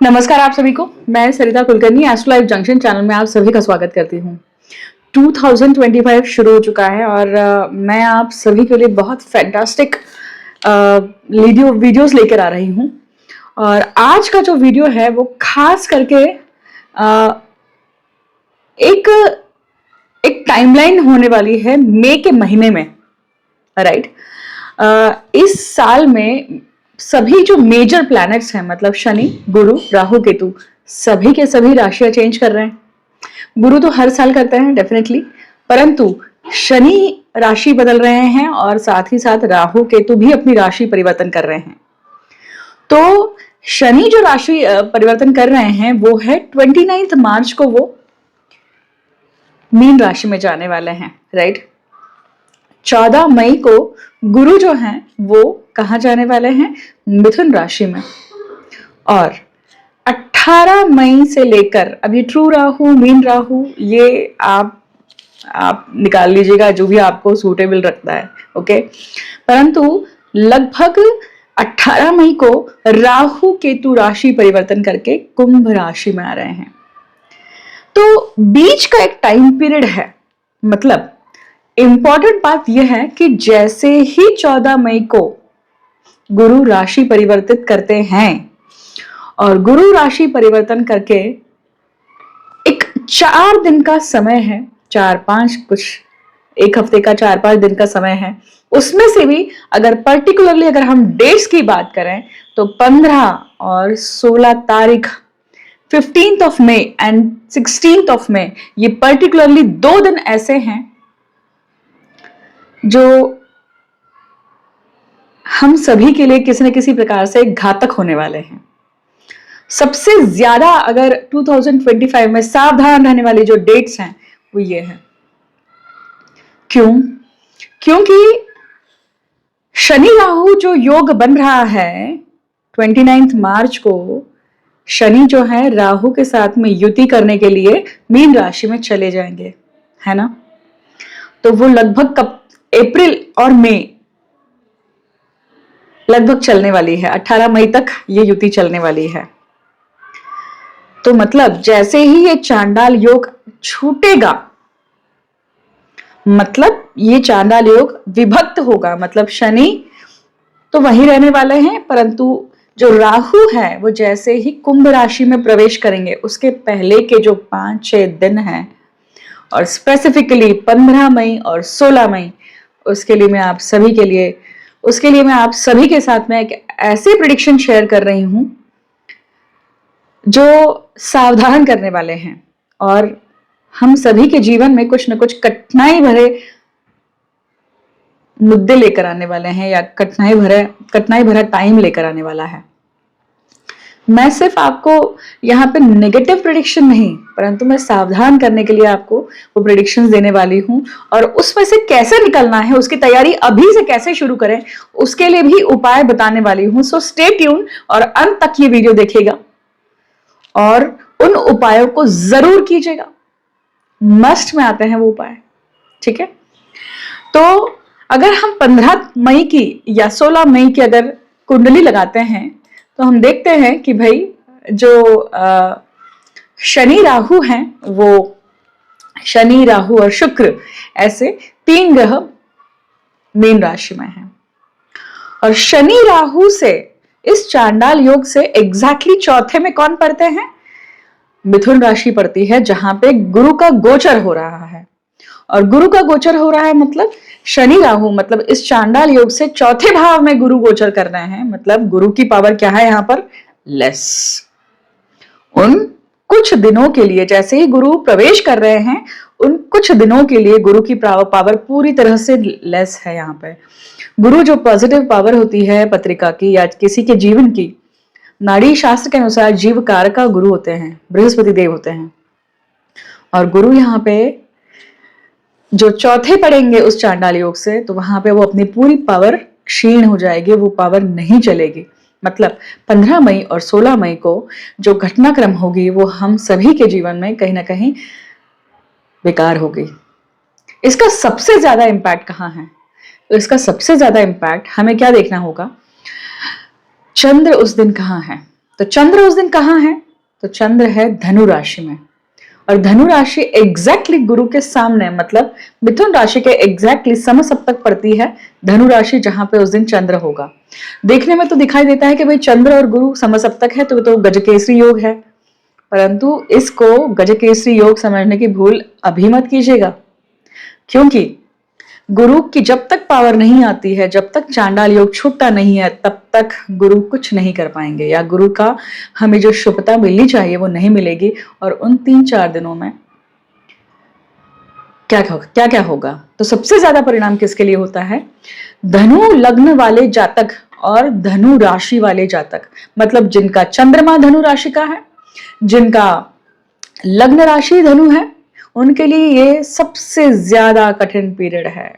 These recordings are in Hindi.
नमस्कार आप सभी को। मैं Sarita Kulkarni astro life junction channel में आप सभी का स्वागत करती हूँ। 2025 शुरू हो चुका है और मैं आप सभी के लिए बहुत फैंटास्टिक वीडियोस लेकर आ रही हूँ। और आज का जो वीडियो है वो खास करके एक एक टाइमलाइन होने वाली है मई के महीने में, राइट। इस साल में सभी जो मेजर प्लैनेट्स हैं, मतलब शनि, गुरु, राहु, केतु, सभी के सभी राशियां चेंज कर रहे हैं। गुरु तो हर साल करते हैं डेफिनेटली, परंतु शनि राशि बदल रहे हैं और साथ ही साथ राहु केतु भी अपनी राशि परिवर्तन कर रहे हैं। तो शनि जो राशि परिवर्तन कर रहे हैं वो है 29 मार्च को वो मीन राशि में जाने वाले हैं, राइट। 14 मई को गुरु जो हैं वो कहाँ जाने वाले हैं? मिथुन राशि में। और 18 मई से लेकर, अब ये ट्रू राहु, मीन राहु, ये आप निकाल लीजिएगा जो भी आपको सूटेबल रखता है, ओके। परंतु लगभग 18 मई को राहु केतु राशि परिवर्तन करके कुंभ राशि में आ रहे हैं। तो बीच का एक टाइम पीरियड है। मतलब इंपॉर्टेंट बात यह है कि जैसे ही 14 मई को गुरु राशि परिवर्तित करते हैं और गुरु राशि परिवर्तन करके एक 4 दिन का समय है, 4-5 कुछ एक हफ्ते का 4-5 दिन का समय है। उसमें से भी अगर पर्टिकुलरली अगर हम डेट्स की बात करें तो 15 और 16 तारीख, 15th of May and 16th of May, ये पर्टिकुलरली 2 दिन ऐसे हैं जो हम सभी के लिए किसी न किसी प्रकार से घातक होने वाले हैं। सबसे ज्यादा अगर 2025 में सावधान रहने वाली जो डेट्स हैं वो ये है। क्यों? क्योंकि शनि राहु जो योग बन रहा है 29 मार्च को, शनि जो है राहु के साथ में युति करने के लिए मीन राशि में चले जाएंगे, है ना। तो वो लगभग कब, अप्रैल और मई लगभग चलने वाली है। 18 मई तक ये युति चलने वाली है। तो मतलब जैसे ही ये चांडाल योग छूटेगा, मतलब ये चांडाल योग विभक्त होगा, मतलब शनि तो वहीं रहने वाले हैं, परंतु जो राहु है वो जैसे ही कुंभ राशि में प्रवेश करेंगे उसके पहले के जो 5-6 दिन हैं, और स्पेसिफिकली 15 मई और 16 मई, उसके लिए मैं आप सभी के साथ में एक ऐसे प्रेडिक्शन शेयर कर रही हूं जो सावधान करने वाले हैं और हम सभी के जीवन में कुछ न कुछ कठिनाई भरे मुद्दे लेकर आने वाले हैं, या कठिनाई भरा टाइम लेकर आने वाला है। मैं सिर्फ आपको यहाँ पे नेगेटिव प्रेडिक्शन नहीं, परंतु मैं सावधान करने के लिए आपको वो प्रेडिक्शंस देने वाली हूँ, और उसमें से कैसे निकलना है, उसकी तैयारी अभी से कैसे शुरू करें, उसके लिए भी उपाय बताने वाली हूँ। सो स्टे ट्यून और अंत तक ये वीडियो देखिएगा और उन उपायों को जरूर कीजिएगा। मस्ट में आते हैं वो उपाय, ठीक है। तो अगर हम 15 मई की या 16 मई की अगर कुंडली लगाते हैं तो हम देखते हैं कि भाई जो शनि राहु हैं, वो शनि राहु और शुक्र ऐसे 3 ग्रह मीन राशि में हैं। और शनि राहु से इस चांडाल योग से एग्जैक्टली चौथे में कौन पड़ते हैं? मिथुन राशि पड़ती है, जहां पे गुरु का गोचर हो रहा है। और गुरु का गोचर हो रहा है मतलब शनि राहु, मतलब इस चांडाल योग से चौथे भाव में गुरु गोचर कर रहे हैं। मतलब गुरु की पावर क्या है यहां पर? लेस। उन कुछ दिनों के लिए, जैसे ही गुरु प्रवेश कर रहे हैं, उन कुछ दिनों के लिए गुरु की पावर पूरी तरह से लेस है। यहाँ पे गुरु जो पॉजिटिव पावर होती है पत्रिका की या किसी के जीवन की, नाड़ी शास्त्र के अनुसार जीव कारक का गुरु होते हैं, बृहस्पति देव होते हैं। और गुरु यहाँ पे जो चौथे पड़ेंगे उस चांडाल योग से, तो वहां पे वो अपनी पूरी पावर क्षीण हो जाएगी, वो पावर नहीं चलेगी। मतलब 15 मई और 16 मई को जो घटनाक्रम होगी वो हम सभी के जीवन में कहीं ना कहीं बेकार होगी। इसका सबसे ज्यादा इंपैक्ट कहाँ है? तो इसका सबसे ज्यादा इंपैक्ट हमें क्या देखना होगा? चंद्र उस दिन कहाँ है? तो चंद्र उस दिन कहाँ है? तो चंद्र है धनु राशि में, और धनु राशि एग्जैक्टली गुरु के सामने, मतलब मिथुन राशि के एग्जैक्टली समसप्तक पड़ती है धनु राशि, जहां पे उस दिन चंद्र होगा। देखने में तो दिखाई देता है कि भाई चंद्र और गुरु समसप्तक है तो गजकेसरी योग है, परंतु इसको गजकेसरी योग समझने की भूल अभी मत कीजिएगा, क्योंकि गुरु की जब तक पावर नहीं आती है, जब तक चांडाल योग छूटता नहीं है, तब तक गुरु कुछ नहीं कर पाएंगे, या गुरु का हमें जो शुभता मिलनी चाहिए वो नहीं मिलेगी। और उन 3-4 दिनों में क्या क्या होगा? तो सबसे ज्यादा परिणाम किसके लिए होता है? धनु लग्न वाले जातक और धनु राशि वाले जातक, मतलब जिनका चंद्रमा धनु राशि का है, जिनका लग्न राशि धनु है, उनके लिए ये सबसे ज्यादा कठिन पीरियड है।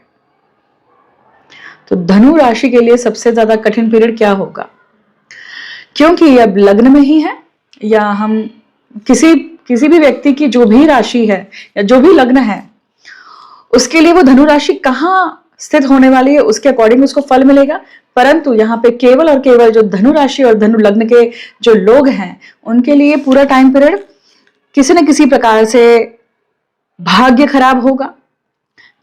तो धनु राशि के लिए सबसे ज्यादा कठिन पीरियड क्या होगा? क्योंकि ये अब लग्न में ही है, या हम किसी भी व्यक्ति की जो भी राशि है या जो भी लग्न है, उसके लिए वो धनु राशि कहाँ स्थित होने वाली है उसके अकॉर्डिंग उसको फल मिलेगा। परंतु यहाँ पे केवल और केवल जो धनु राशि और धनु लग्न के जो लोग हैं, उनके लिए पूरा टाइम पीरियड किसी न किसी प्रकार से भाग्य खराब होगा,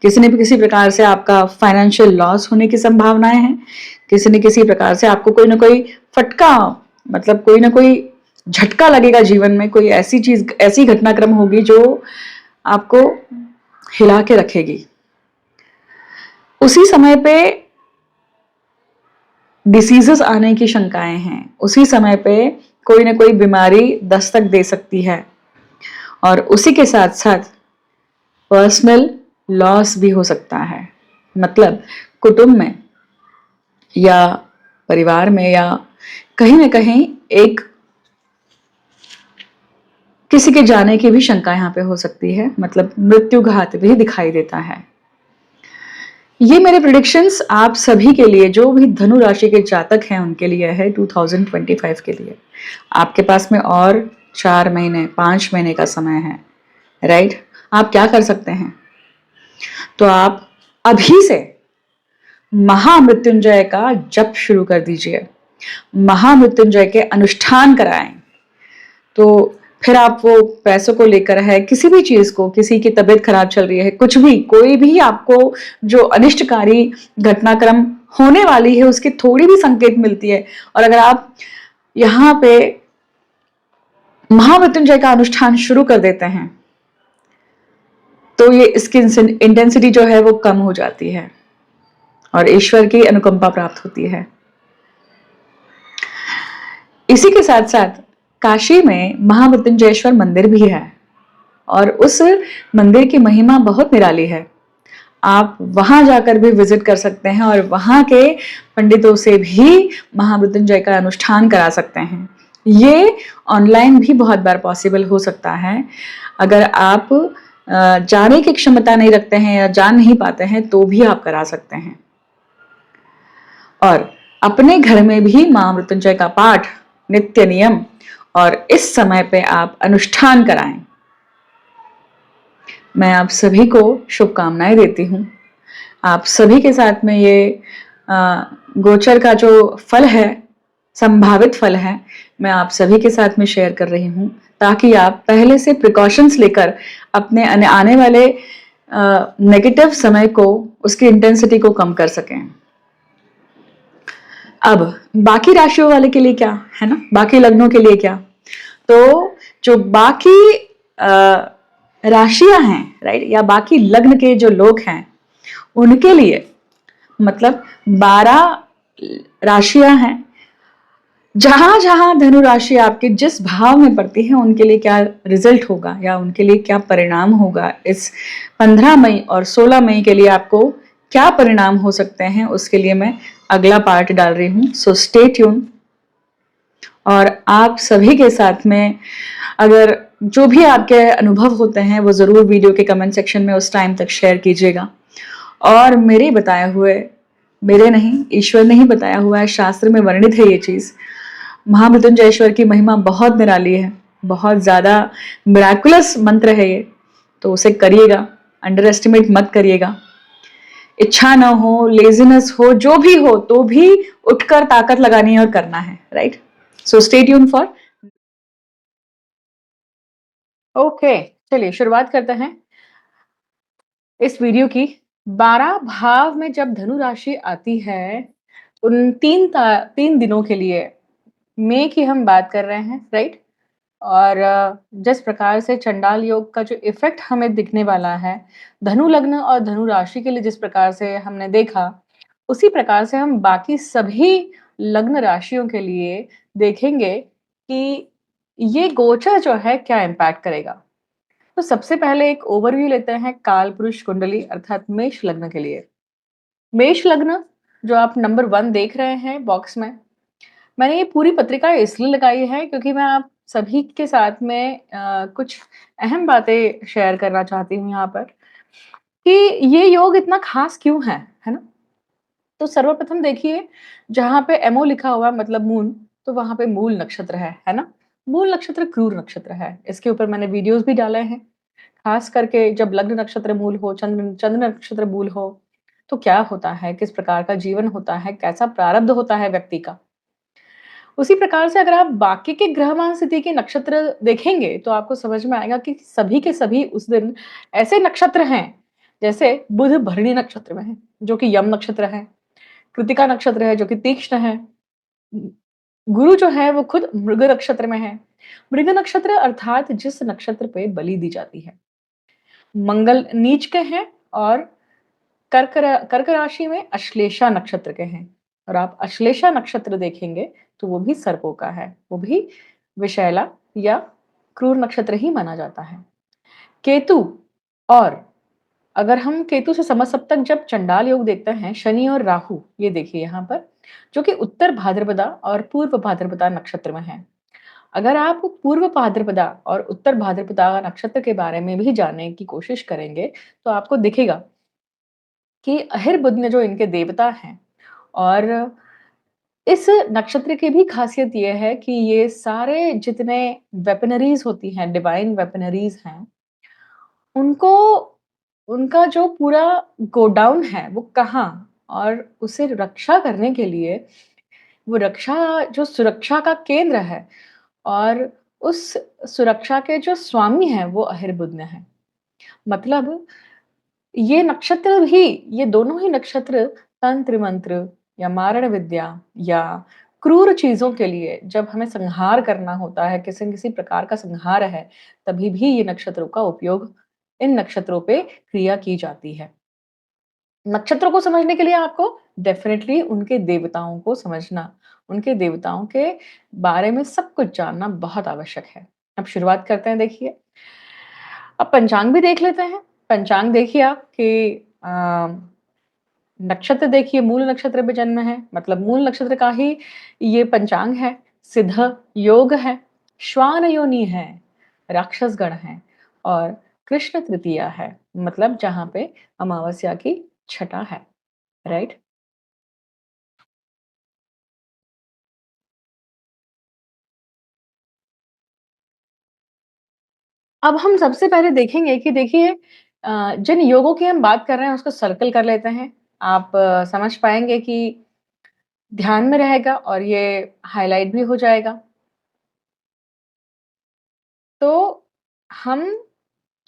किसी न किसी प्रकार से आपका फाइनेंशियल लॉस होने की संभावनाएं हैं, किसी न किसी प्रकार से आपको कोई ना कोई फटका, मतलब कोई ना कोई झटका लगेगा जीवन में, कोई ऐसी घटनाक्रम होगी जो आपको हिला के रखेगी। उसी समय पे डिसीजेस आने की शंकाएं हैं, उसी समय पे कोई ना कोई बीमारी दस्तक दे सकती है, और उसी के साथ साथ पर्सनल लॉस भी हो सकता है। मतलब कुटुंब में या परिवार में या कहीं ना कहीं एक किसी के जाने की भी शंका यहाँ पे हो सकती है, मतलब मृत्युघात भी दिखाई देता है। ये मेरे प्रेडिक्शंस आप सभी के लिए, जो भी धनु राशि के जातक हैं उनके लिए है 2025 के लिए। आपके पास में और 4 महीने 5 महीने का समय है, राइट? आप क्या कर सकते हैं? तो आप अभी से महामृत्युंजय का जप शुरू कर दीजिए, महामृत्युंजय के अनुष्ठान कराएं। तो फिर आप वो पैसों को लेकर है, किसी भी चीज को, किसी की तबीयत खराब चल रही है, कुछ भी, कोई भी आपको जो अनिष्टकारी घटनाक्रम होने वाली है उसकी थोड़ी भी संकेत मिलती है, और अगर आप यहाँ पे महामृत्युंजय का अनुष्ठान शुरू कर देते हैं तो ये इसकी इंटेंसिटी जो है वो कम हो जाती है और ईश्वर की अनुकंपा प्राप्त होती है। इसी के साथ साथ काशी में महामृत्युंजयेश्वर मंदिर भी है, और उस मंदिर की महिमा बहुत निराली है। आप वहां जाकर भी विजिट कर सकते हैं और वहां के पंडितों से भी महामृत्युंजय का अनुष्ठान करा सकते हैं। ये ऑनलाइन भी बहुत बार पॉसिबल हो सकता है। अगर आप जाने की क्षमता नहीं रखते हैं या जान नहीं पाते हैं तो भी आप करा सकते हैं। और अपने घर में भी महामृत्युंजय का पाठ नित्य नियम और इस समय पे आप अनुष्ठान कराएं। मैं आप सभी को शुभकामनाएं देती हूँ। आप सभी के साथ में ये गोचर का जो फल है, संभावित फल है, मैं आप सभी के साथ में शेयर कर रही हूँ ताकि आप पहले से प्रिकॉशंस लेकर अपने आने वाले नेगेटिव समय को, उसकी इंटेंसिटी को कम कर सकें। अब बाकी राशियों वाले के लिए क्या है ना, बाकी लग्नों के लिए क्या? तो जो बाकी राशियां हैं, राइट, या बाकी लग्न के जो लोग हैं उनके लिए, मतलब 12 राशियां हैं, जहां जहां धनु राशि आपके जिस भाव में पड़ती है उनके लिए क्या रिजल्ट होगा या उनके लिए क्या परिणाम होगा, इस 15 मई और 16 मई के लिए आपको क्या परिणाम हो सकते हैं, उसके लिए मैं अगला पार्ट डाल रही हूं। So stay tune. और आप सभी के साथ में अगर जो भी आपके अनुभव होते हैं वो जरूर वीडियो के कमेंट सेक्शन में उस टाइम तक शेयर कीजिएगा। और मेरे बताए हुए, मेरे नहीं, ईश्वर ने ही बताया हुआ है, शास्त्र में वर्णित है ये चीज। महामृत्युंजयेश्वर की महिमा बहुत निराली है, बहुत ज्यादा मिराकुलस मंत्र है ये, तो उसे करिएगा, अंडर एस्टिमेट मत करिएगा। इच्छा ना हो, लेजीनेस हो, जो भी हो, तो भी उठकर ताकत लगानी है और करना है, right? So stay tune for okay. चलिए शुरुआत करते हैं इस वीडियो की। 12 भाव में जब धनु राशि आती है, उन 3 दिनों के लिए मई की हम बात कर रहे हैं, राइट? और जिस प्रकार से चंडाल योग का जो इफ़ेक्ट हमें दिखने वाला है, धनु लग्न और धनु राशि के लिए जिस प्रकार से हमने देखा, उसी प्रकार से हम बाकी सभी लग्न राशियों के लिए देखेंगे कि ये गोचर जो है क्या इम्पैक्ट करेगा। तो सबसे पहले एक ओवरव्यू लेते हैं कालपुरुष कुंडली अर्थात मेष लग्न के लिए। मेष लग्न जो आप नंबर 1 देख रहे हैं बॉक्स में, मैंने ये पूरी पत्रिका इसलिए लगाई है क्योंकि मैं आप सभी के साथ में कुछ अहम बातें शेयर करना चाहती हूँ यहाँ पर कि ये योग इतना खास क्यों है ना? तो सर्वप्रथम देखिए, जहाँ पे एमओ लिखा हुआ है मतलब मून, तो वहाँ पे मूल नक्षत्र है ना? मूल नक्षत्र क्रूर नक्षत्र है। इसके ऊपर मैंने वीडियोज़ भी डाले हैं। खास करके जब लग्न नक्षत्र मूल हो, चंद्र चंद्र नक्षत्र मूल हो, तो क्या होता है, किस प्रकार का जीवन होता है, कैसा प्रारब्ध होता है व्यक्ति का। उसी प्रकार से अगर आप बाकी के ग्रहमान स्थिति के नक्षत्र देखेंगे, तो आपको समझ में आएगा कि सभी के सभी उस दिन ऐसे नक्षत्र हैं, जैसे बुध भरणी नक्षत्र में है, जो कि यम नक्षत्र है, कृतिका नक्षत्र है, जो कि तीक्ष्ण है, गुरु जो है वो खुद मृग नक्षत्र में है। मृग नक्षत्र अर्थात जिस नक्षत्र पे बलि दी जाती है। मंगल नीच के हैं और कर्क राशि में अश्लेषा नक्षत्र के हैं और आप अश्लेषा नक्षत्र देखेंगे तो वो भी सर्पों का है, वो भी विषैला या क्रूर नक्षत्र ही माना जाता है। केतु और अगर हम केतु से समझ सब तक जब चंडाल योग देखते हैं, शनि और राहु ये देखिए यहाँ पर, जो कि उत्तर भाद्रपदा और पूर्व भाद्रपदा नक्षत्र में है। अगर आप पूर्व भाद्रपदा और उत्तर भाद्रपदा नक्षत्र के बारे में भी जानने की कोशिश करेंगे, तो आपको दिखेगा कि अहिर्बुध जो इनके देवता हैं और इस नक्षत्र की भी खासियत ये है कि ये सारे जितने वेपनरीज होती हैं, डिवाइन वेपनरीज हैं, उनको उनका जो पूरा गोडाउन है वो कहाँ और उसे रक्षा करने के लिए वो रक्षा जो सुरक्षा का केंद्र है और उस सुरक्षा के जो स्वामी हैं वो अहिर्बुध हैं। मतलब ये नक्षत्र भी, ये दोनों ही नक्षत्र तंत्र मंत्र या मारण विद्या या क्रूर चीजों के लिए जब हमें संहार करना होता है, किसी न किसी प्रकार का संहार है, तभी भी ये नक्षत्रों का उपयोग इन नक्षत्रों पे क्रिया की जाती है। नक्षत्रों को समझने के लिए आपको डेफिनेटली उनके देवताओं को समझना, उनके देवताओं के बारे में सब कुछ जानना बहुत आवश्यक है। अब शुरुआत करते हैं, देखिए। अब पंचांग भी देख लेते हैं। पंचांग देखिए आप कि नक्षत्र देखिए, मूल नक्षत्र पे जन्म है, मतलब मूल नक्षत्र का ही ये पंचांग है। सिद्ध योग है, श्वान योनि है, राक्षस गण है और कृष्ण तृतीया है, मतलब जहाँ पे अमावस्या की छठा है, राइट? अब हम सबसे पहले देखेंगे कि देखिए, जिन योगों की हम बात कर रहे हैं उसको सर्कल कर लेते हैं। आप समझ पाएंगे कि ध्यान में रहेगा और ये हाइलाइट भी हो जाएगा। तो हम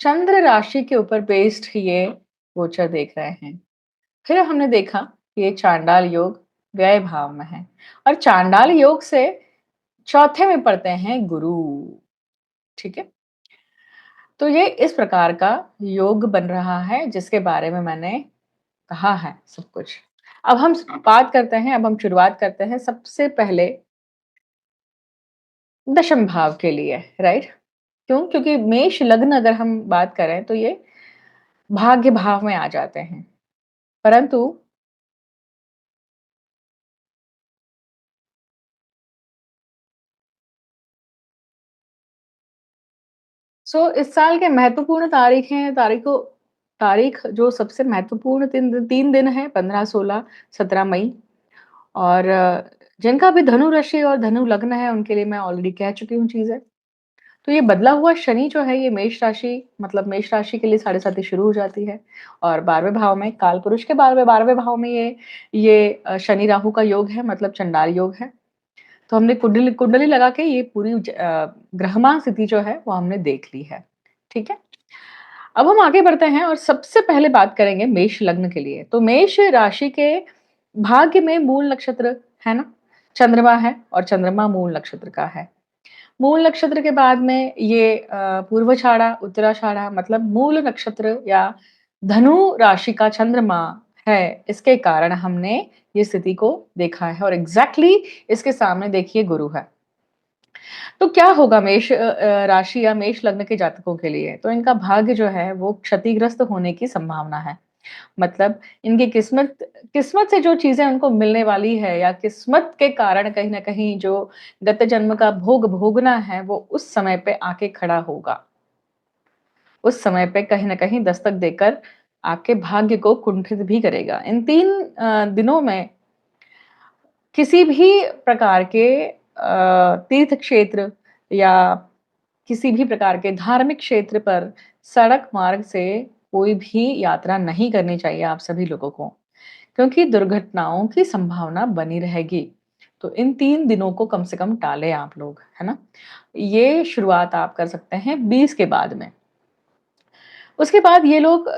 चंद्र राशि के ऊपर बेस्ड ये गोचर देख रहे हैं। फिर हमने देखा कि ये चांडाल योग व्यय भाव में है और चांडाल योग से चौथे में पड़ते हैं गुरु। ठीक है, तो ये इस प्रकार का योग बन रहा है जिसके बारे में मैंने कहा है सब कुछ। अब हम बात करते हैं, अब हम शुरुआत करते हैं सबसे पहले दशम भाव के लिए, राइट? क्यों? क्योंकि मेष लग्न अगर हम बात करें तो ये भाग्य भाव में आ जाते हैं, परंतु इस साल के महत्वपूर्ण तारीख जो सबसे महत्वपूर्ण 3 दिन है, 15, 16, 17 मई। और जिनका भी धनु राशि और धनु लग्न है उनके लिए मैं ऑलरेडी कह चुकी हूँ चीजें। तो ये बदला हुआ शनि जो है ये मेष राशि, मतलब मेष राशि के लिए साढ़े साथी शुरू हो जाती है और 12वें भाव में काल पुरुष के 12वें भाव में ये शनि राहु का योग है, मतलब चंडाल योग है। तो हमने कुंडली कुंडली लगा के ये पूरी ग्रहमान स्थिति जो है वो हमने देख ली है। ठीक है? अब हम आगे बढ़ते हैं और सबसे पहले बात करेंगे मेष लग्न के लिए। तो मेष राशि के भाग्य में मूल नक्षत्र है ना? चंद्रमा है और चंद्रमा मूल नक्षत्र का है। मूल नक्षत्र के बाद में ये पूर्वाषाढ़ा, उत्तराषाढ़ा मतलब मूल नक्षत्र या धनु राशि का चंद्रमा है, इसके कारण हमने ये स्थिति को देखा है और एग्ज़ैक्टली इसके सामने देखिए गुरु है। तो क्या होगा मेष राशि या मेष लग्न के जातकों के लिए? तो इनका भाग्य जो है वो क्षतिग्रस्त होने की संभावना है। मतलब इनकी किस्मत किस्मत से जो चीज़ें उनको मिलने वाली है या किस्मत के कारण कहीं न कहीं जो गत जन्म का भोग भोगना है, वो उस समय पे आके खड़ा होगा। उस समय पे कहीं न कहीं दस्तक देकर आपके भाग्य को कुंठित भी करेगा। इन 3 दिनों में किसी भी प्रकार के तीर्थ क्षेत्र या किसी भी प्रकार के धार्मिक क्षेत्र पर सड़क मार्ग से कोई भी यात्रा नहीं करनी चाहिए आप सभी लोगों को, क्योंकि दुर्घटनाओं की संभावना बनी रहेगी। तो इन 3 दिनों को कम से कम टालें आप लोग, है ना? ये शुरुआत आप कर सकते हैं 20 के बाद में। उसके बाद ये लोग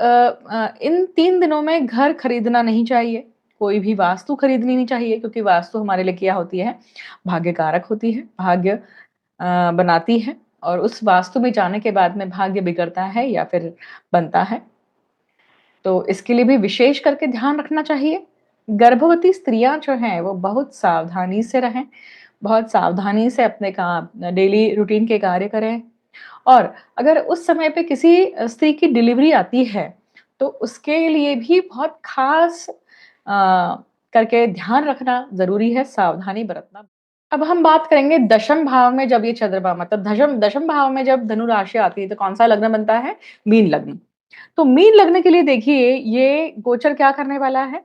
इन 3 दिनों में घर खरीदना नहीं चाहिए, कोई भी वास्तु खरीदनी नहीं चाहिए क्योंकि वास्तु हमारे लिए क्या होती है? भाग्य कारक होती है, भाग्य बनाती है और उस वास्तु में जाने के बाद में भाग्य बिगड़ता है या फिर बनता है। तो इसके लिए भी विशेष करके ध्यान रखना चाहिए। गर्भवती स्त्रियाँ जो हैं वो बहुत सावधानी से रहें, बहुत सावधानी से अपने काम डेली रूटीन के कार्य करें और अगर उस समय पे किसी स्त्री की डिलीवरी आती है, तो उसके लिए भी बहुत ख़ास करके ध्यान रखना ज़रूरी है, सावधानी बरतना। अब हम बात करेंगे दशम भाव में जब ये चंद्रमा मतलब दशम दशम भाव में जब धनु राशि आती है, तो कौन-सा लग्न बनता है? मीन लग्न। तो मीन लग्न के लिए देखिए, ये गोचर क्या करने वाला है?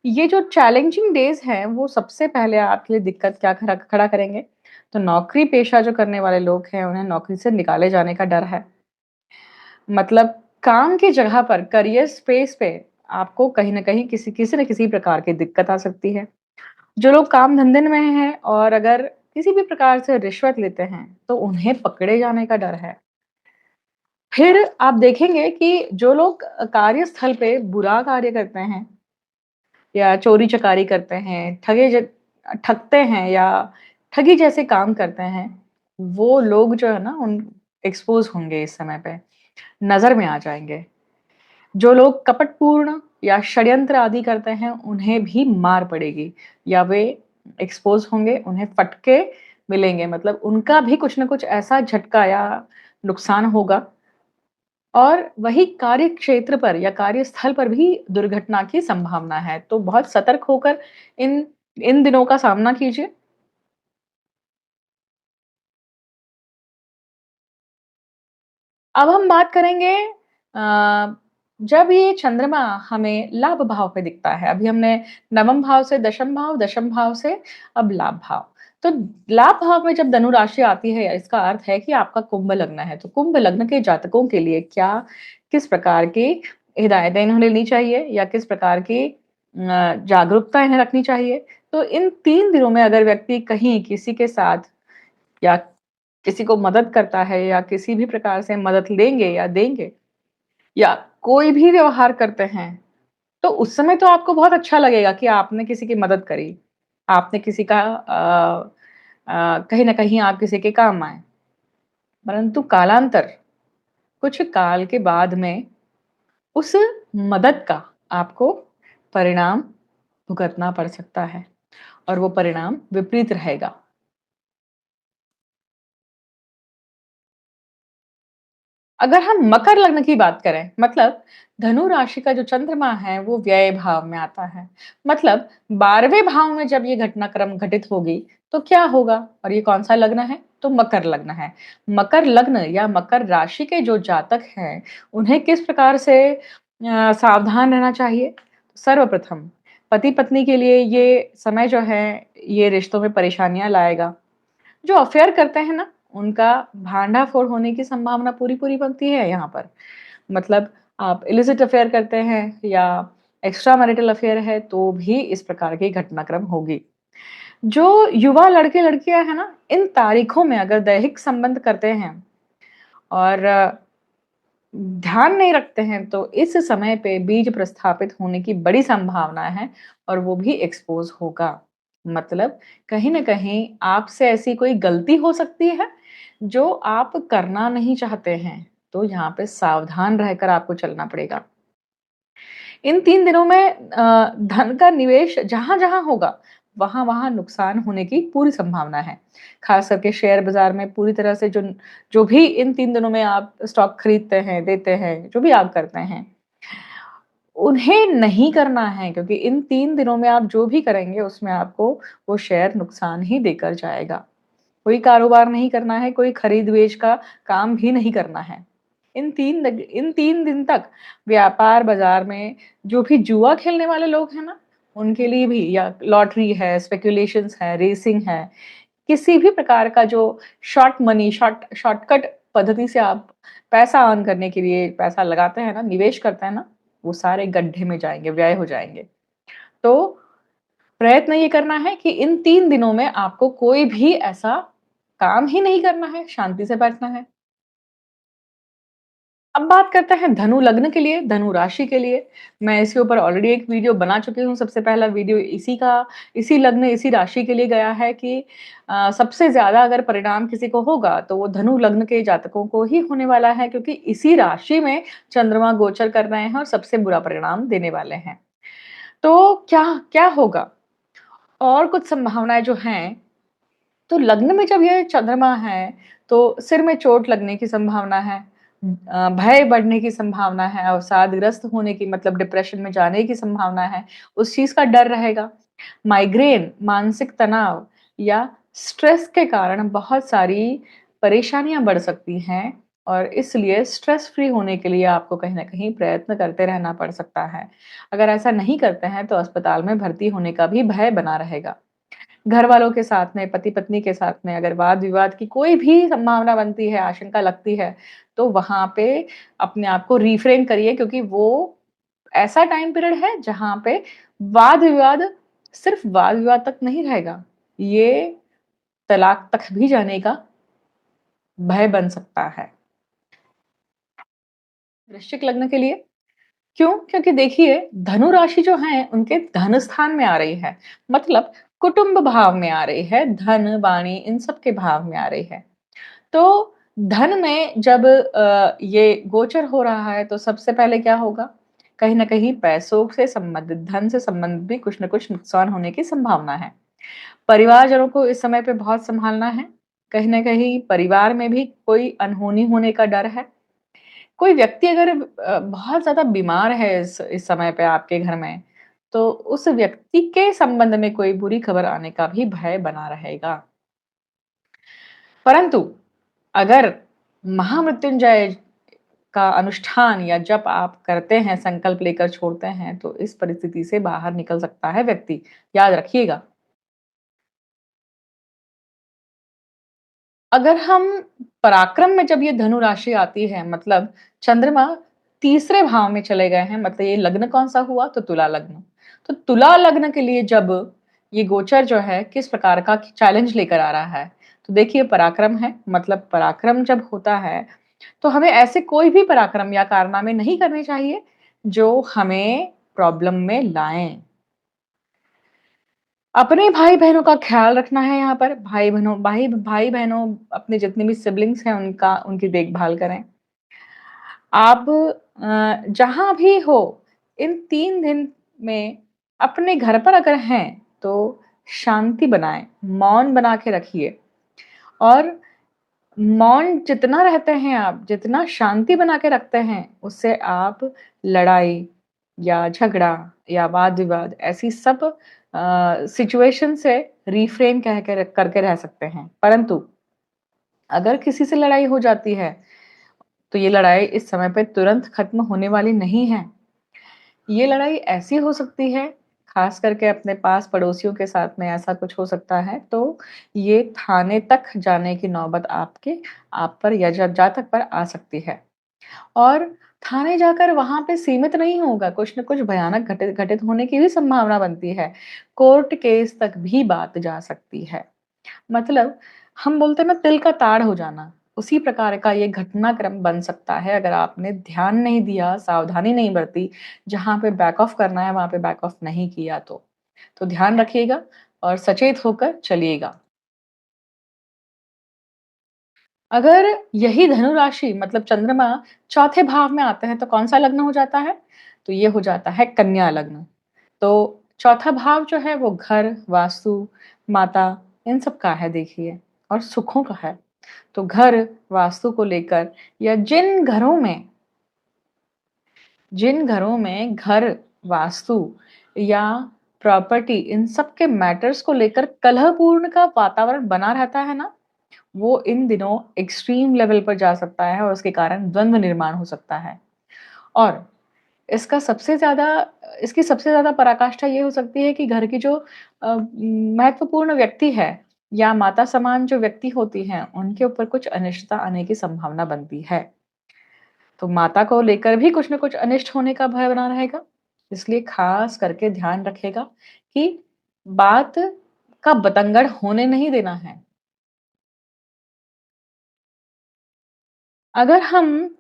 ये जो चैलेंजिंग डेज़ हैं, वो सबसे पहले आपके लिए दिक्कत क्या खड़ा खड़ा करेंगे? तो नौकरी पेशा जो करने वाले लोग हैं, उन्हें नौकरी से निकाले जाने का डर है। मतलब काम की जगह पर करियर स्पेस पे आपको कहीं न कहीं किसी न किसी प्रकार की दिक्कत आ सकती है। जो लोग काम-धंधे में हैं और अगर किसी भी प्रकार से रिश्वत लेते हैं, तो उन्हें पकड़े जाने का डर है। फिर आप देखेंगे कि जो लोग कार्यस्थल पे बुरा कार्य करते हैं या चोरी-चकारी करते हैं, ठगते हैं या ठगी जैसे काम करते हैं, वो लोग जो है ना उन एक्सपोज़ होंगे इस समय पे, नज़र में आ जाएँगे। जो लोग कपटपूर्ण या षड्यंत्र आदि करते हैं, उन्हें भी मार पड़ेगी या वे एक्सपोज़ होंगे, उन्हें फटके मिलेंगे मतलब उनका भी कुछ न कुछ ऐसा झटका या नुकसान होगा और वही कार्य क्षेत्र पर या कार्यस्थल पर भी दुर्घटना की संभावना है। तो बहुत सतर्क होकर इन इन दिनों का सामना कीजिए। अब हम बात करेंगे जब ये चंद्रमा हमें लाभ भाव पे दिखता है। अभी हमने नवम भाव से दशम भाव से अब लाभ भाव। तो लाभ भाव में जब धनु राशि आती है इसका अर्थ है कि आपका कुंभ लग्न है। तो कुंभ लग्न के जातकों के लिए क्या किस प्रकार की हिदायतें इन्हें लेनी चाहिए या किस प्रकार की जागरूकता इन्हें रखनी चाहिए? तो इन 3 दिनों में अगर व्यक्ति कहीं किसी के साथ या किसी को मदद करता है या किसी भी प्रकार से मदद लेंगे या देंगे या कोई भी व्यवहार करते हैं, तो उस समय तो आपको बहुत अच्छा लगेगा कि आपने किसी की मदद करी। आपने किसी का कहीं न कहीं आप किसी के काम आए। परंतु कालांतर, कुछ काल के बाद में उस मदद का आपको परिणाम भुगतना पड़ सकता है और वो परिणाम विपरीत रहेगा। अगर हम मकर लग्न की बात करें, मतलब धनु राशि का जो चंद्रमा है, वो व्यय भाव में आता है। मतलब 12वें भाव में जब ये घटनाक्रम घटित होगी, तो क्या होगा? और ये कौन-सा लग्न है? तो मकर लग्न है। मकर लग्न या मकर राशि के जो जातक हैं, उन्हें किस प्रकार से सावधान रहना चाहिए? सर्वप्रथम, पति-पत्नी के लिए ये समय जो है, ये रिश्तों में परेशानियाँ लाएगा। जो अफ़ेयर करते हैं ना, उनका भांडाफोड़ होने की संभावना पूरी-पूरी बनती है यहाँ पर। मतलब आप इलिसिट अफ़ेयर करते हैं या एक्स्ट्रा मैरिटल अफ़ेयर है, तो भी इस प्रकार की घटनाक्रम होगी। जो युवा लड़के-लड़कियाँ हैं ना, इन तारीखों में अगर दैहिक संबंध करते हैं और ध्यान नहीं रखते हैं, तो इस समय पे बीज प्रस्थापित होने की बड़ी संभावना है और वो भी एक्सपोज़ होगा। मतलब कहीं न कहीं आपसे ऐसी कोई गलती हो सकती है, जो आप करना नहीं चाहते हैं, तो यहाँ पे सावधान रहकर आपको चलना पड़ेगा। इन 3 दिनों में धन का निवेश जहाँ-जहाँ होगा, वहाँ-वहाँ नुकसान होने की पूरी संभावना है। ख़ास करके शेयर बाज़ार में पूरी तरह से जो जो भी इन 3 दिनों में आप स्टॉक खरीदते हैं, देते हैं, जो भी आप करते हैं, उन्हें नहीं करना है क्योंकि इन 3 दिनों में आप जो भी करेंगे उसमें आपको वो शेयर नुकसान ही देकर जाएगा। कोई कारोबार नहीं करना है, कोई खरीद-बेच का काम भी नहीं करना है। इन 3 दिन तक व्यापार बाज़ार में जो भी जुआ खेलने वाले लोग हैं ना, उनके लिए भी या लॉटरी है, स्पेकुलेशंस है, रेसिंग है, किसी भी प्रकार का जो शॉर्ट मनी शॉर्टकट पद्धति से आप पैसा अर्न करने के लिए पैसा लगाते हैं ना, निवेश करते हैं ना, वो सारे गड्ढे में जाएँगे, व्यय हो जाएँगे। तो प्रयत्न ये करना है कि इन 3 दिनों में आपको कोई भी ऐसा काम ही नहीं करना है, शांति से बैठना है। अब बात करते हैं धनु लग्न के लिए, धनु राशि के लिए। मैं इसके ऊपर ऑलरेडी एक वीडियो बना चुकी हूँ। सबसे पहला वीडियो इसी लग्न, इसी राशि के लिए गया है कि सबसे ज़्यादा अगर परिणाम किसी को होगा, तो वो धनु लग्न के जातकों को ही होने वाला है क्योंकि इसी राशि में चंद्रमा गोचर कर रहे हैं और सबसे बुरा परिणाम देने वाले हैं। तो क्या क्या होगा? और कुछ संभावनाएँ जो हैं, तो लग्न में जब ये चंद्रमा है, तो सिर में चोट लगने की संभावना है, भय बढ़ने की संभावना है, अवसादग्रस्त होने की मतलब डिप्रेशन में जाने की संभावना है, उस चीज़ का डर रहेगा। माइग्रेन, मानसिक तनाव या स्ट्रेस के कारण बहुत सारी परेशानियाँ बढ़ सकती हैं और इसलिए स्ट्रेस फ्री होने के लिए आपको कहीं न कहीं प्रयत्न करते रहना पड़ सकता है। अगर ऐसा नहीं करते हैं, तो अस्पताल में भर्ती होने का भी भय बना रहेगा। घर वालों के साथ में, पति-पत्नी के साथ में अगर वाद-विवाद की कोई भी संभावना बनती है, आशंका लगती है, तो वहाँ पे अपने आप को रिफ्रेन करिए क्योंकि वो ऐसा टाइम पीरियड है जहाँ पे वाद-विवाद सिर्फ़ वाद-विवाद तक नहीं रहेगा। ये तलाक तक भी जाने का भय बन सकता है। वृश्चिक लग्न के लिए क्यों? क्योंकि देखिए धनु राशि जो है उनके धन स्थान में आ रही है। मतलब कुटुंब भाव में आ रही है, धन, वाणी इन सब के भाव में आ रही है। तो धन में जब ये गोचर हो रहा है तो सबसे पहले क्या होगा? कहीं न कहीं पैसों से संबंधित, धन से संबंधित भी कुछ न कुछ नुकसान होने की संभावना है। परिवारजनों को इस समय पे बहुत सँभालना है। कहीं न कहीं परिवार में भी कोई अनहोनी होने का डर है। कोई व्यक्ति अगर बहुत ज़्यादा बीमार है इस समय पे आपके घर में, तो उस व्यक्ति के संबंध में कोई बुरी खबर आने का भी भय बना रहेगा। परंतु अगर महामृत्युंजय का अनुष्ठान या जप आप करते हैं, संकल्प लेकर छोड़ते हैं, तो इस परिस्थिति से बाहर निकल सकता है व्यक्ति। याद रखिएगा। अगर हम पराक्रम में जब ये धनु राशि आती है मतलब चंद्रमा तीसरे भाव में चले गए हैं मतलब ये लग्न कौन-सा हुआ? तो तुला लग्न। तो तुला लग्न के लिए जब ये गोचर जो है किस प्रकार का चैलेंज लेकर आ रहा है? तो देखिए पराक्रम है मतलब पराक्रम जब होता है, तो हमें ऐसे कोई भी पराक्रम या कारनामे नहीं करने चाहिए, जो हमें प्रॉब्लम में लाएँ। अपने भाई-बहनों का ख़्याल रखना है यहाँ पर, भाई-बहनों अपने जितने भी सिबलिंग्स हैं उनकी देखभाल करें। आप जहाँ भी हो, इन 3 दिन में अपने घर पर अगर हैं, तो शांति बनाएँ, मौन बना के रखिए और मौन जितना रहते हैं आप, जितना शांति बना के रखते हैं, उससे आप लड़ाई या झगड़ा या वाद-विवाद ऐसी सब सिचुएशन से रिफ्रेन कह के करके रह सकते हैं। परंतु अगर किसी से लड़ाई हो जाती है, तो ये लड़ाई इस समय पे तुरंत खत्म होने वाली नहीं है। ये लड़ाई ऐसी हो सकती है, खास करके अपने पास पड़ोसियों के साथ में ऐसा कुछ हो सकता है, तो ये थाने तक जाने की नौबत आप पर या जातक पर आ सकती है। और थाने जाकर वहाँ पे सीमित नहीं होगा, कुछ न कुछ भयानक घटित घटित होने की भी संभावना बनती है। कोर्ट केस तक भी बात जा सकती है। मतलब हम बोलते हैं ना तिल का ताड़ हो जाना, उसी प्रकार का ये घटनाक्रम बन सकता है अगर आपने ध्यान नहीं दिया, सावधानी नहीं बरती, जहाँ पे बैक ऑफ करना है वहाँ पे बैक ऑफ नहीं किया तो। तो ध्यान रखिएगा और सचेत होकर चलिएगा। अगर यही धनु राशि मतलब चंद्रमा चौथे भाव में आता है तो कौन-सा लग्न हो जाता है? तो ये हो जाता है कन्या लग्न। तो चौथा भाव जो है वो घर, वास्तु, माता इन सब का है देखिए और सुखों का है। तो घर, वास्तु को लेकर या जिन घरों में घर, वास्तु या प्रॉपर्टी इन सब के मैटर्स को लेकर कलहपूर्ण का वातावरण बना रहता है ना, वो इन दिनों एक्सट्रीम लेवल पर जा सकता है और उसके कारण द्वंद्व निर्माण हो सकता है। और इसका सबसे ज़्यादा इसकी सबसे ज़्यादा पराकाष्ठा ये हो सकती है कि घर की जो महत्वपूर्ण व्यक्ति है या माता समान जो व्यक्ति होती हैं, उनके ऊपर कुछ अनिष्टता आने की संभावना बनती है। तो माता को लेकर भी कुछ न कुछ अनिष्ट होने का भय बना रहेगा। इसलिए खास करके ध्यान रखिएगा कि बात का बतंगड़ होने नहीं देना है। अगर हम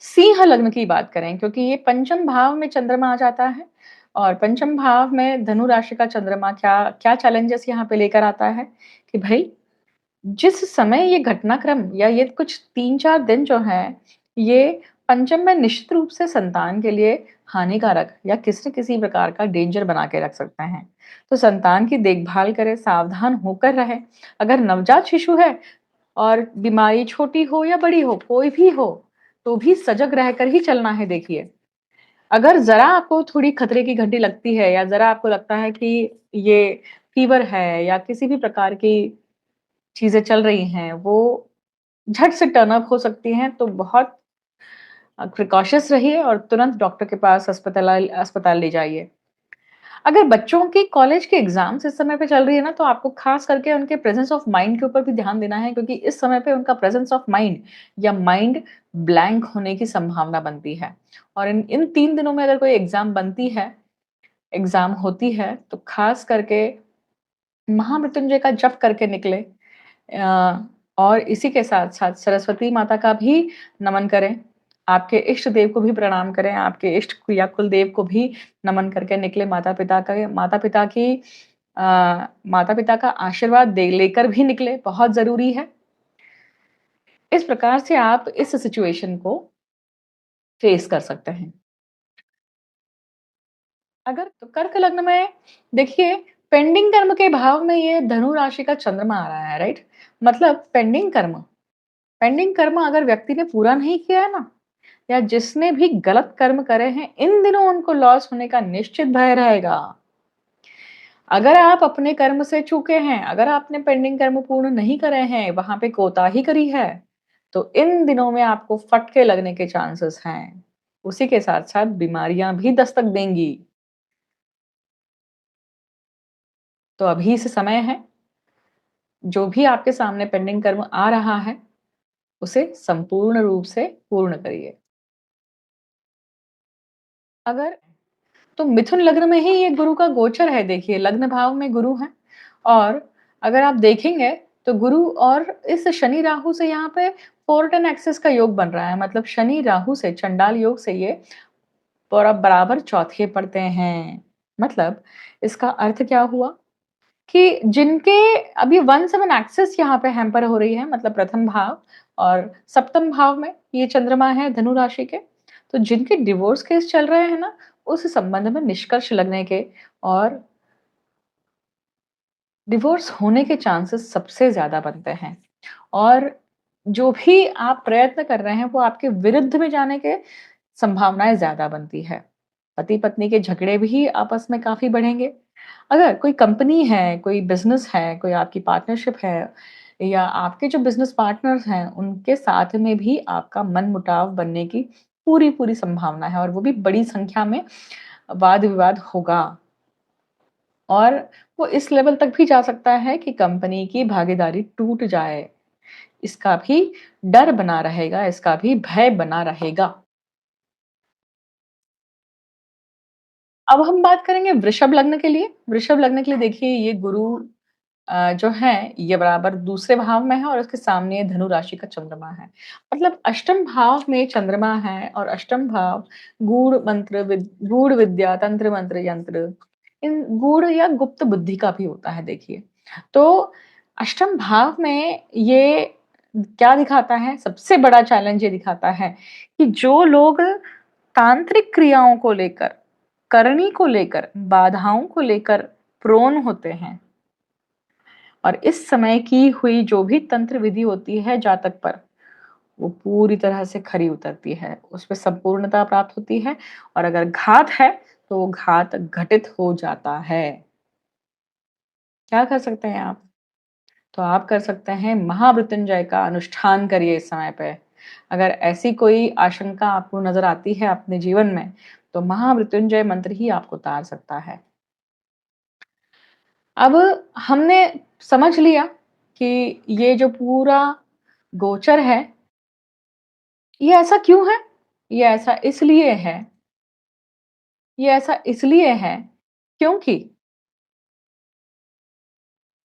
सिंह लग्न की बात करें क्योंकि ये पंचम भाव में चंद्रमा आ जाता है और पंचम भाव में धनु राशि का चंद्रमा क्या क्या चैलेंजेस यहाँ पे लेकर आता है कि भाई जिस समय ये घटनाक्रम या ये कुछ 3-4 दिन जो हैं, ये पंचम में निश्चित रूप से संतान के लिए हानिकारक या किसी न किसी प्रकार का डेंजर बना के रख सकते हैं। तो संतान की देखभाल करें, सावधान होकर रहें। अगर नवजात शिशु है और बीमारी छोटी हो या बड़ी हो, कोई भी हो, तो भी सजग रहकर ही चलना है देखिए। अगर ज़रा आपको थोड़ी खतरे की घंटी लगती है या ज़रा आपको लगता है कि ये फ़ीवर है या किसी भी प्रकार की चीज़ें चल रही हैं, वो झट से टर्न अप हो सकती हैं, तो बहुत प्रिकॉशियस रहिए और तुरंत डॉक्टर के पास अस्पताल ले जाइए। अगर बच्चों की कॉलेज के एग्ज़ाम्स इस समय पे चल रही है ना, तो आपको ख़ास करके उनके प्रेज़ेंस ऑफ माइंड के ऊपर भी ध्यान देना है क्योंकि इस समय पे उनका प्रेज़ेंस ऑफ माइंड या माइंड ब्लैंक होने की संभावना बनती है। और इन इन 3 दिनों में अगर कोई एग्ज़ाम होती है, तो ख़ास करके महामृत्युंजय का जप करके निकलें। और इसी के साथ-साथ सरस्वती माता का भी नमन करें। आपके इष्ट देव को भी प्रणाम करें, आपके इष्ट या कुलदेव को भी नमन करके निकले माता-पिता का आशीर्वाद दे लेकर भी निकले, बहुत ज़रूरी है। इस प्रकार से आप इस सिचुएशन को फेस कर सकते हैं। अगर तो कर्क लग्न में देखिए पेंडिंग कर्म के भाव में ये धनु राशि का चंद्रमा आ रहा है, राइट? मतलब पेंडिंग कर्म अगर व्यक्ति ने पूरा नहीं किया है ना या जिसने भी गलत कर्म करे हैं, इन दिनों उनको लॉस होने का निश्चित भय रहेगा। अगर आप अपने कर्म से चूके हैं, अगर आपने पेंडिंग कर्म पूर्ण नहीं करे हैं, वहाँ पे कोताही करी है, तो इन दिनों में आपको फटके लगने के चांसेस हैं। उसी के साथ-साथ बीमारियाँ भी दस्तक देंगी। तो अभी से समय है, जो भी आपके सामने पेंडिंग कर्म आ रहा है, उसे संपूर्ण रूप से पूर्ण करिए। अगर तो मिथुन लग्न में ही ये गुरु का गोचर है देखिए, लग्न भाव में गुरु हैं और अगर आप देखेंगे तो गुरु और इस शनि राहु से यहाँ पे 4-10 एक्सिस का योग बन रहा है मतलब शनि राहु से चंडाल योग से ये बराबर चौथे पड़ते हैं। मतलब इसका अर्थ क्या हुआ कि जिनके अभी 1-7 एक्सिस यहाँ पे हैम्पर हो रही है मतलब प्रथम भाव और सप्तम भाव में ये चंद्रमा है धनु राशि के, तो जिनके डिवोर्स केस चल रहे हैं ना, उस संबंध में निष्कर्ष लगने के और डिवोर्स होने के चांसेस सबसे ज़्यादा बनते हैं। और जो भी आप प्रयत्न कर रहे हैं, वो आपके विरुद्ध में जाने के संभावनाएँ ज़्यादा बनती है। पति-पत्नी के झगड़े भी आपस में काफ़ी बढ़ेंगे। अगर कोई कंपनी है, कोई बिज़नेस है, कोई आपकी पार्टनरशिप है या आपके जो बिज़नेस पार्टनर्स हैं, उनके साथ में भी आपका मनमुटाव बनने की पूरी-पूरी संभावना है और वो भी बड़ी संख्या में वाद-विवाद होगा। और वो इस लेवल तक भी जा सकता है कि कंपनी की भागीदारी टूट जाए। इसका भी डर बना रहेगा, इसका भी भय बना रहेगा। अब हम बात करेंगे वृषभ लग्न के लिए। वृषभ लग्न के लिए देखिए ये गुरु जो है ये बराबर दूसरे भाव में है और उसके सामने धनु राशि का चंद्रमा है। मतलब अष्टम भाव में चंद्रमा है और अष्टम भाव गूढ़ विद्या, तंत्र मंत्र यंत्र, इन गूढ़ या गुप्त बुद्धि का भी होता है देखिए। तो अष्टम भाव में ये क्या दिखाता है? सबसे बड़ा चैलेंज ये दिखाता है कि जो लोग तांत्रिक क्रियाओं को लेकर, करनी को लेकर, बाधाओं को लेकर प्रोन होते हैं और इस समय की हुई जो भी तंत्र विधि होती है जातक पर, वो पूरी तरह से खरी उतरती है, उसपे संपूर्णता प्राप्त होती है और अगर घात है, तो वो घात घटित हो जाता है। क्या कर सकते हैं आप? तो आप कर सकते हैं महामृत्युंजय का अनुष्ठान करिए इस समय पे। अगर ऐसी कोई आशंका आपको नज़र आती है अपने जीवन में, तो महामृत्युंजय मंत्र ही आपको तार सकता है। अब हमने समझ लिया कि ये जो पूरा गोचर है, ये ऐसा क्यों है? ये ऐसा इसलिए है ये ऐसा इसलिए है क्योंकि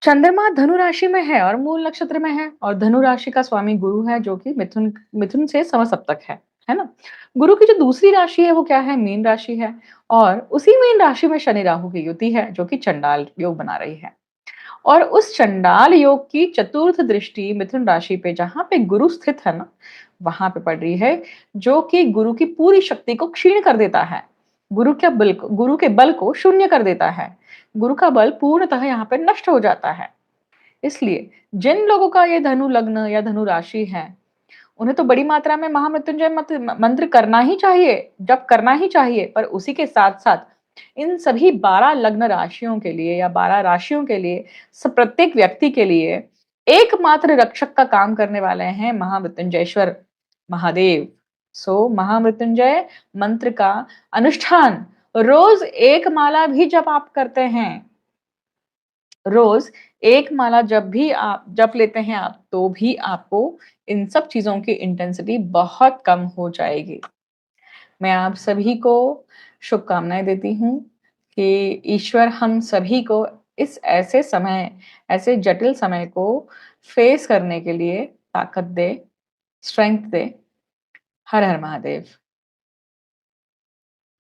चंद्रमा धनु राशि में है और मूल नक्षत्र में है और धनु राशि का स्वामी गुरु है जो कि मिथुन मिथुन से समसप्तक है ना? गुरु की जो दूसरी राशि है वो क्या है? मीन राशि है और उसी मीन राशि में शनि राहु की युति है जो कि चंडाल योग बना रही है। और उस चंडाल योग की चतुर्थ दृष्टि मिथुन राशि पे जहाँ पे गुरु स्थित है ना, वहां पे पड़ रही है जो कि गुरु की पूरी शक्ति को क्षीण कर देता है। गुरु के बल को शून्य कर देता है। गुरु का बल पूर्णतः यहाँ पे नष्ट हो जाता है। इसलिए जिन लोगों का ये धनु लग्न या धनु राशि है, उन्हें तो बड़ी मात्रा में महामृत्युंजय मंत्र करना ही चाहिए, जप करना ही चाहिए, पर उसी के साथ-साथ इन सभी 12 लग्न राशियों के लिए या 12 राशियों के लिए प्रत्येक व्यक्ति के लिए एकमात्र रक्षक का काम करने वाले हैं महामृत्युंजयेश्वर महादेव। सो महामृत्युंजय मंत्र का अनुष्ठान रोज एक माला भी जब आप करते हैं, रोज एक माला जब भी आप जप लेते हैं आप, तो भी आपको इन सब चीज़ों की इंटेंसिटी बहुत कम हो जाएगी। मैं आप सभी को शुभकामनाएँ देती हूँ कि ईश्वर हम सभी को इस ऐसे जटिल समय को फेस करने के लिए ताकत दे, स्ट्रेंथ दे। हर हर महादेव।